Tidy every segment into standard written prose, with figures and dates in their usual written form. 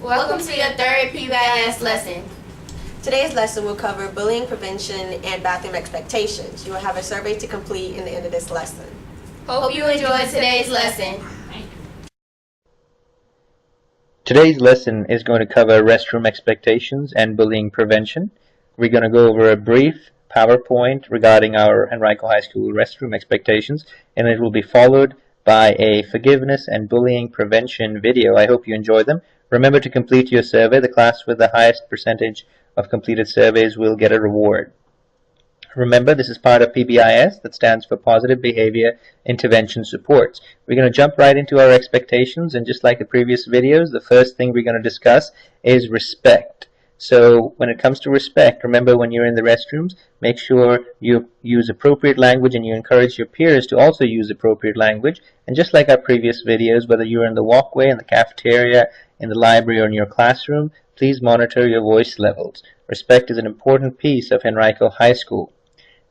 Welcome to your third PBIS lesson. Today's lesson will cover bullying prevention and bathroom expectations. You will have a survey to complete in the end of this lesson. Hope you enjoyed today's lesson. Today's lesson is going to cover restroom expectations and bullying prevention. We're going to go over a brief PowerPoint regarding our Henrico High School restroom expectations, and it will be followed by a forgiveness and bullying prevention video. I hope you enjoy them. Remember to complete your survey. The class with the highest percentage of completed surveys will get a reward. Remember, this is part of PBIS, that stands for Positive Behavior Intervention Supports. We're going to jump right into our expectations, and just like the previous videos, the first thing we're going to discuss is respect. So when it comes to respect, remember, when you're in the restrooms, make sure you use appropriate language and you encourage your peers to also use appropriate language. And just like our previous videos, whether you're in the walkway, in the cafeteria, in the library, or in your classroom, please monitor your voice levels. Respect is an important piece of Henrico High School.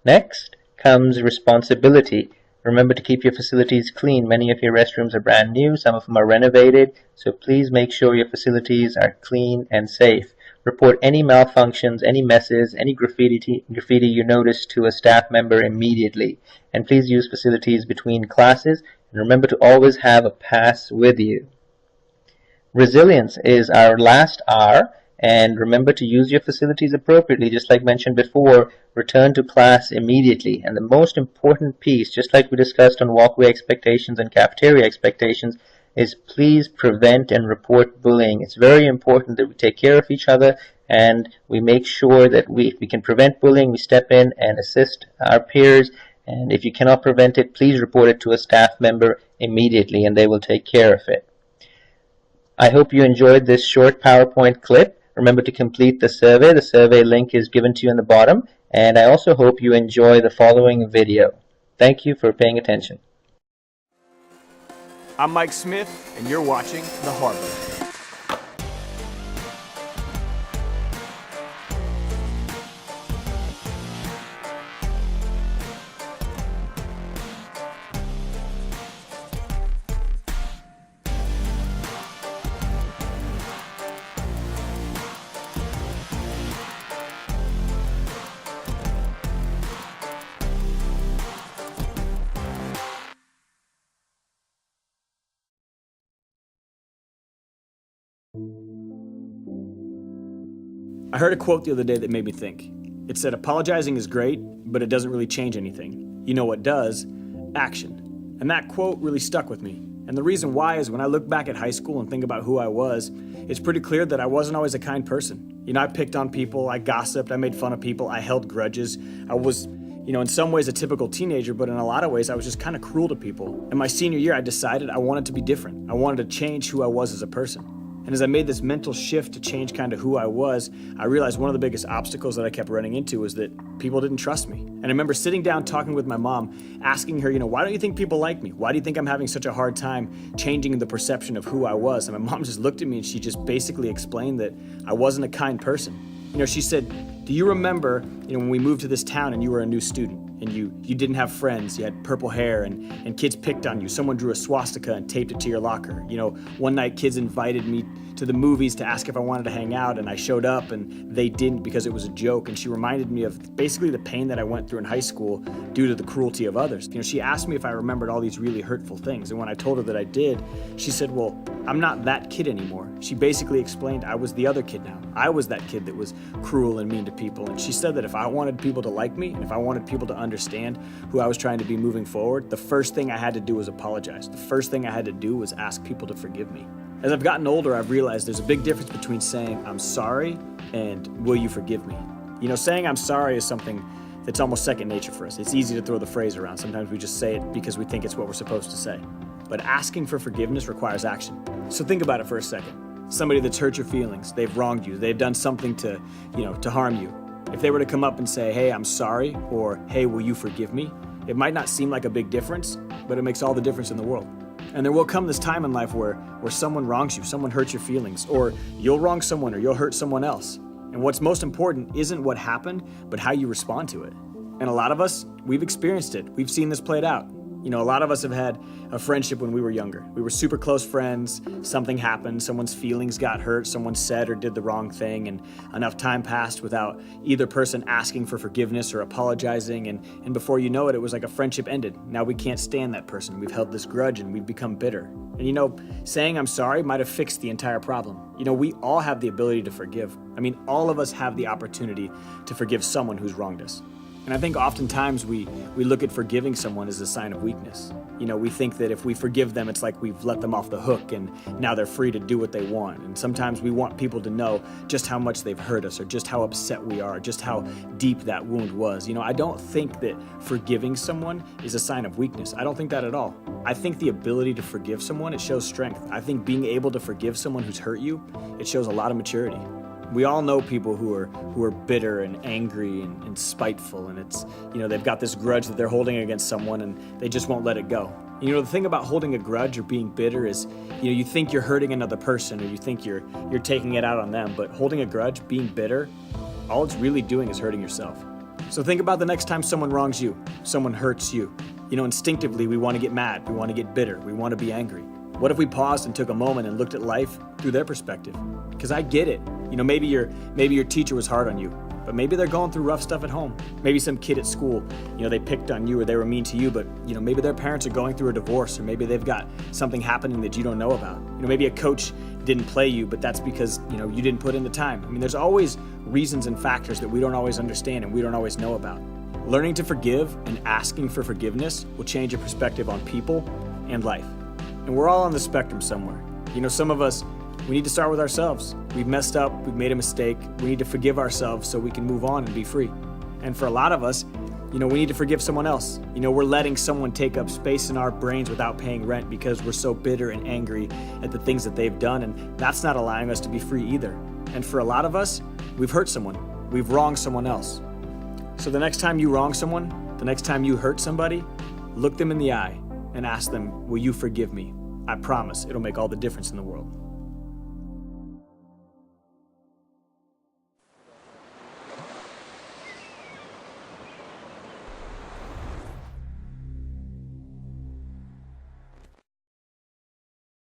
Next comes responsibility. Remember to keep your facilities clean. Many of your restrooms are brand new, some of them are renovated, so please make sure your facilities are clean and safe. Report any malfunctions, any messes, any graffiti you notice to a staff member immediately. And please use facilities between classes, and remember to always have a pass with you. Resilience is our last R, and remember to use your facilities appropriately. Just like mentioned before, return to class immediately. And the most important piece, just like we discussed on walkway expectations and cafeteria expectations, is please prevent and report bullying. It's very important that we take care of each other and we make sure that if we can prevent bullying, we step in and assist our peers. And if you cannot prevent it, please report it to a staff member immediately and they will take care of it. I hope you enjoyed this short PowerPoint clip. Remember to complete the survey. The survey link is given to you in the bottom. And I also hope you enjoy the following video. Thank you for paying attention. I'm Mike Smith, and you're watching The Harbor. I heard a quote the other day that made me think. It said, apologizing is great, but it doesn't really change anything. You know what does? Action. And that quote really stuck with me. And the reason why is when I look back at high school and think about who I was, it's pretty clear that I wasn't always a kind person. You know, I picked on people, I gossiped, I made fun of people, I held grudges. I was, in some ways a typical teenager, but in a lot of ways I was just kind of cruel to people. In my senior year, I decided I wanted to be different. I wanted to change who I was as a person. And as I made this mental shift to change kind of who I was, I realized one of the biggest obstacles that I kept running into was that people didn't trust me. And I remember sitting down talking with my mom, asking her, why don't you think people like me? Why do you think I'm having such a hard time changing the perception of who I was? And my mom just looked at me and she just basically explained that I wasn't a kind person. She said, do you remember, when we moved to this town and you were a new student? And you didn't have friends, you had purple hair, and kids picked on you. Someone drew a swastika and taped it to your locker. One night kids invited me to the movies to ask if I wanted to hang out, and I showed up and they didn't because it was a joke. And she reminded me of basically the pain that I went through in high school due to the cruelty of others. She asked me if I remembered all these really hurtful things, and when I told her that I did, she said, well, I'm not that kid anymore. She basically explained I was the other kid now. I was that kid that was cruel and mean to people. And she said that if I wanted people to like me, and if I wanted people to understand who I was trying to be moving forward, the first thing I had to do was apologize. The first thing I had to do was ask people to forgive me. As I've gotten older, I've realized there's a big difference between saying I'm sorry and will you forgive me? Saying I'm sorry is something that's almost second nature for us. It's easy to throw the phrase around. Sometimes we just say it because we think it's what we're supposed to say. But asking for forgiveness requires action. So think about it for a second. Somebody that's hurt your feelings, they've wronged you, they've done something to harm you. If they were to come up and say, hey, I'm sorry, or hey, will you forgive me? It might not seem like a big difference, but it makes all the difference in the world. And there will come this time in life where someone wrongs you, someone hurts your feelings, or you'll wrong someone or you'll hurt someone else. And what's most important isn't what happened, but how you respond to it. And a lot of us, we've experienced it. We've seen this played out. You know, a lot of us have had a friendship when we were younger. We were super close friends, something happened, someone's feelings got hurt, someone said or did the wrong thing, and enough time passed without either person asking for forgiveness or apologizing, and before you know it, it was like a friendship ended. Now we can't stand that person. We've held this grudge and we've become bitter. And you know, saying I'm sorry might have fixed the entire problem. You know, we all have the ability to forgive. I mean, all of us have the opportunity to forgive someone who's wronged us. And I think oftentimes we look at forgiving someone as a sign of weakness. You know, we think that if we forgive them, it's like we've let them off the hook and now they're free to do what they want. And sometimes we want people to know just how much they've hurt us or just how upset we are, just how deep that wound was. You know, I don't think that forgiving someone is a sign of weakness. I don't think that at all. I think the ability to forgive someone, it shows strength. I think being able to forgive someone who's hurt you, it shows a lot of maturity. We all know people who are bitter and angry and spiteful, and it's, you know, they've got this grudge that they're holding against someone and they just won't let it go. You know, the thing about holding a grudge or being bitter is, you know, you think you're hurting another person or you think you're taking it out on them, but holding a grudge, being bitter, all it's really doing is hurting yourself. So think about the next time someone wrongs you, someone hurts you. You know, instinctively we want to get mad, we want to get bitter, we want to be angry. What if we paused and took a moment and looked at life through their perspective? Because I get it. You know, maybe your teacher was hard on you, but maybe they're going through rough stuff at home. Maybe some kid at school, you know, they picked on you or they were mean to you, but, you know, maybe their parents are going through a divorce or maybe they've got something happening that you don't know about. You know, maybe a coach didn't play you, but that's because, you know, you didn't put in the time. I mean, there's always reasons and factors that we don't always understand and we don't always know about. Learning to forgive and asking for forgiveness will change your perspective on people and life. And we're all on the spectrum somewhere. You know, some of us, we need to start with ourselves. We've messed up, we've made a mistake. We need to forgive ourselves so we can move on and be free. And for a lot of us, you know, we need to forgive someone else. You know, we're letting someone take up space in our brains without paying rent because we're so bitter and angry at the things that they've done, and that's not allowing us to be free either. And for a lot of us, we've hurt someone. We've wronged someone else. So the next time you wrong someone, the next time you hurt somebody, look them in the eye and ask them, will you forgive me? I promise it'll make all the difference in the world.